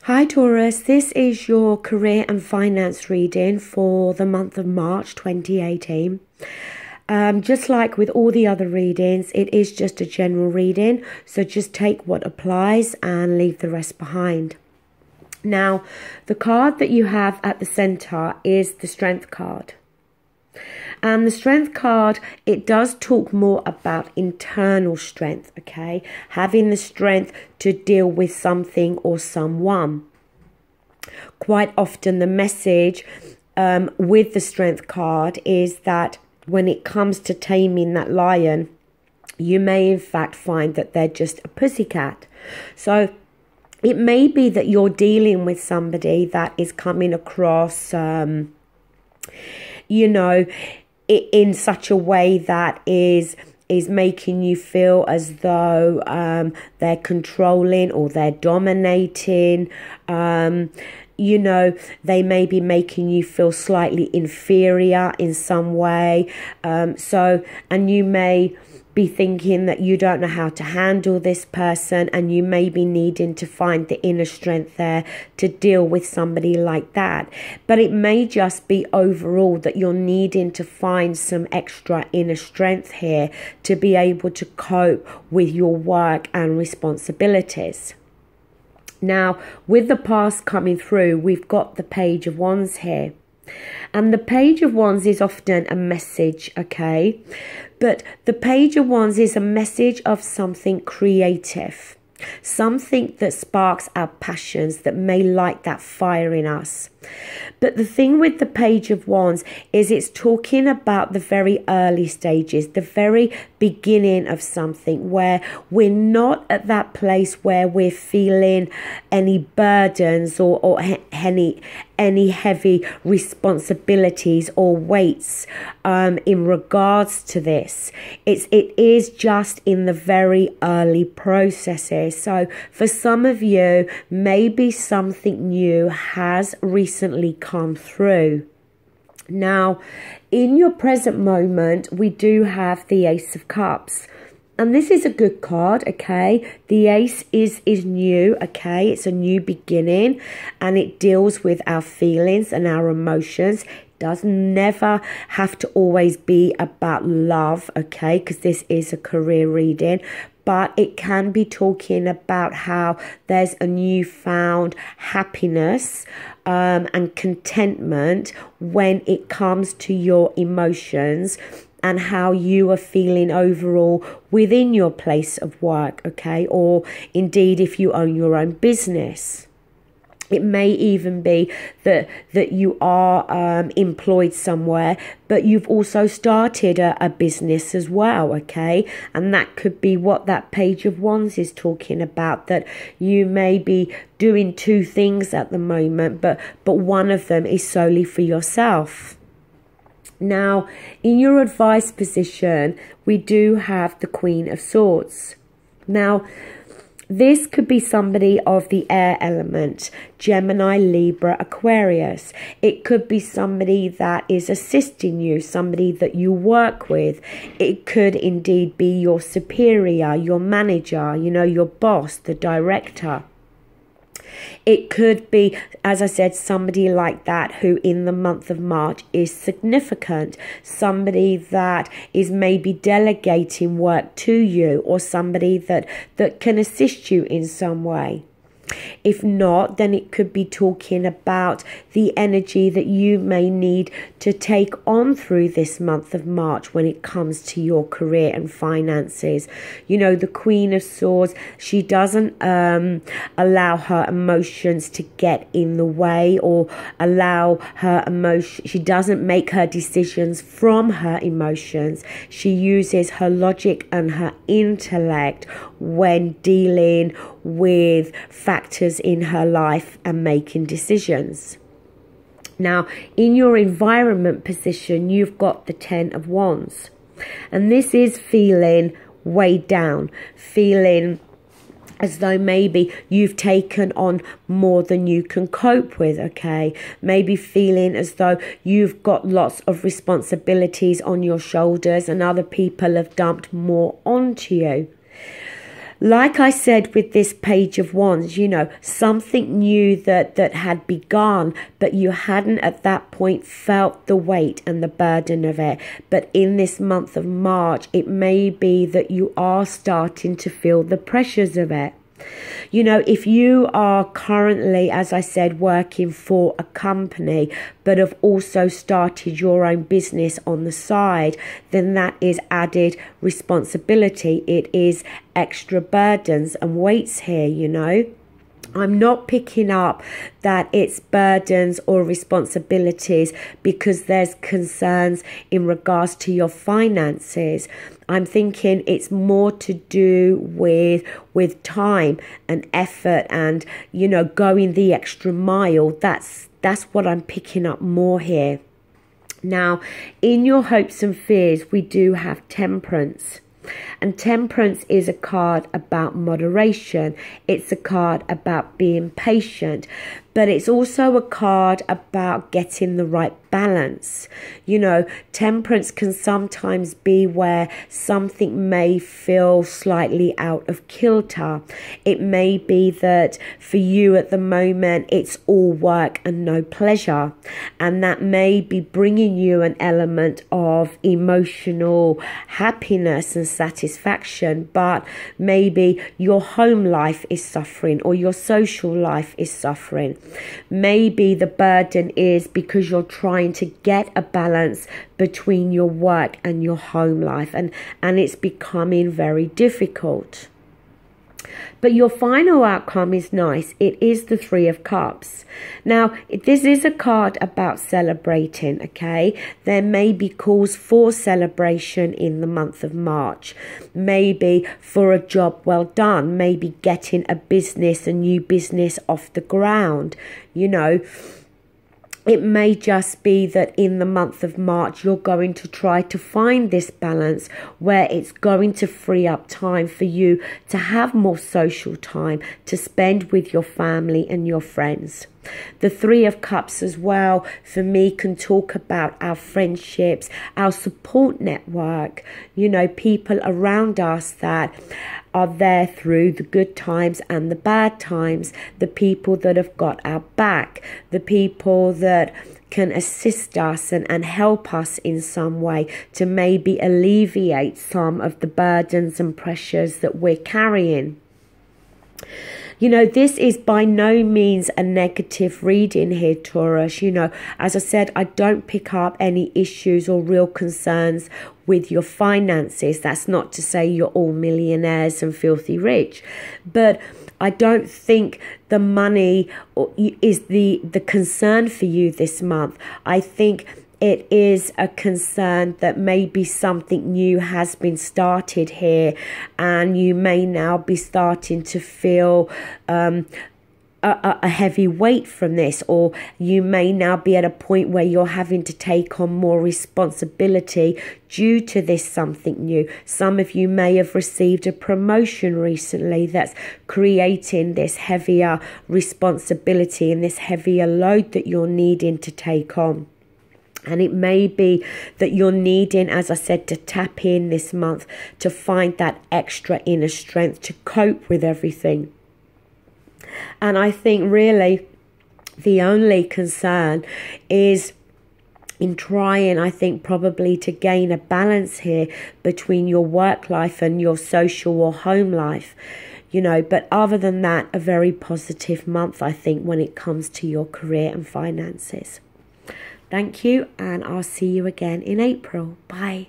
Hi Taurus, this is your career and finance reading for the month of March 2018. Just like with all the other readings, it is just a general reading, so just take what applies and leave the rest behind. Now, the card that you have at the center is the Strength card. And the Strength card, it does talk more about internal strength, okay? Having the strength to deal with something or someone. Quite often the message with the Strength card is that when it comes to taming that lion, you may in fact find that they're just a pussycat. So it may be that you're dealing with somebody that is coming across, in such a way that is making you feel as though they're controlling or they're dominating. They may be making you feel slightly inferior in some way. And you may be thinking that you don't know how to handle this person, and you may be needing to find the inner strength there to deal with somebody like that. But it may just be overall that you're needing to find some extra inner strength here to be able to cope with your work and responsibilities. Now, with the past coming through, we've got the Page of Wands here. And the Page of Wands is often a message, okay? But the Page of Wands is a message of something creative. Something that sparks our passions, that may light that fire in us. But the thing with the Page of Wands is it's talking about the very early stages, the very beginning of something where we're not at that place where we're feeling any burdens or any heavy responsibilities or weights in regards to this. It is just in the very early processes. So for some of you, maybe something new has recently come through. Now, in your present moment, we do have the Ace of Cups. And this is a good card, okay? The Ace is new, okay? It's a new beginning, and it deals with our feelings and our emotions. It does never have to always be about love, okay? Because this is a career reading. But it can be talking about how there's a newfound happiness and contentment when it comes to your emotions and how you are feeling overall within your place of work, okay? Or indeed, if you own your own business. It may even be that you are employed somewhere, but you've also started a business as well, okay? And that could be what that Page of Wands is talking about, that you may be doing two things at the moment, but one of them is solely for yourself. Now, in your advice position, we do have the Queen of Swords. Now, this could be somebody of the air element, Gemini, Libra, Aquarius. It could be somebody that is assisting you, somebody that you work with. It could indeed be your superior, your manager, your boss, the director. It could be, as I said, somebody like that who in the month of March is significant. Somebody that is maybe delegating work to you, or somebody that can assist you in some way. If not, then it could be talking about the energy that you may need to take on through this month of March when it comes to your career and finances. The Queen of Swords, she doesn't allow her emotions to get in the way, or allow her emotion. She doesn't make her decisions from her emotions. She uses her logic and her intellect when dealing with factors in her life and making decisions. Now, in your environment position, you've got the Ten of Wands. And this is feeling weighed down, feeling as though maybe you've taken on more than you can cope with, okay? Maybe feeling as though you've got lots of responsibilities on your shoulders and other people have dumped more onto you. like I said with this Page of Wands, you know, something new that had begun, but you hadn't at that point felt the weight and the burden of it. But in this month of March, it may be that you are starting to feel the pressures of it. You know, if you are currently, as I said, working for a company, but have also started your own business on the side, then that is added responsibility. It is extra burdens and weights here, you know. I'm not picking up that it's burdens or responsibilities because there's concerns in regards to your finances. I'm thinking it's more to do with time and effort and, you know, going the extra mile. That's what I'm picking up more here. Now, in your hopes and fears, we do have Temperance. And Temperance is a card about moderation. It's a card about being patient, but it's also a card about getting the right balance. You know, Temperance can sometimes be where something may feel slightly out of kilter. It may be that for you at the moment, it's all work and no pleasure. And that may be bringing you an element of emotional happiness and satisfaction, but maybe your home life is suffering or your social life is suffering. Maybe the burden is because you're trying to get a balance between your work and your home life, and it's becoming very difficult. But your final outcome is nice. It is the Three of Cups. Now, this is a card about celebrating, okay? There may be cause for celebration in the month of March. Maybe for a job well done. Maybe getting a new business off the ground. You know, it may just be that in the month of March, you're going to try to find this balance where it's going to free up time for you to have more social time to spend with your family and your friends. The Three of Cups as well, for me, can talk about our friendships, our support network, you know, people around us that are there through the good times and the bad times, the people that have got our back, the people that can assist us and help us in some way to maybe alleviate some of the burdens and pressures that we're carrying. You know, this is by no means a negative reading here, Taurus. You know, as I said, I don't pick up any issues or real concerns with your finances. That's not to say you're all millionaires and filthy rich, but I don't think the money is the concern for you this month. I think it is a concern that maybe something new has been started here, and you may now be starting to feel a heavy weight from this, or you may now be at a point where you're having to take on more responsibility due to this something new. Some of you may have received a promotion recently that's creating this heavier responsibility and this heavier load that you're needing to take on. And it may be that you're needing, as I said, to tap in this month to find that extra inner strength to cope with everything. And I think really the only concern is in trying, I think, probably to gain a balance here between your work life and your social or home life. You know, but other than that, a very positive month, I think, when it comes to your career and finances. Thank you, and I'll see you again in April. Bye.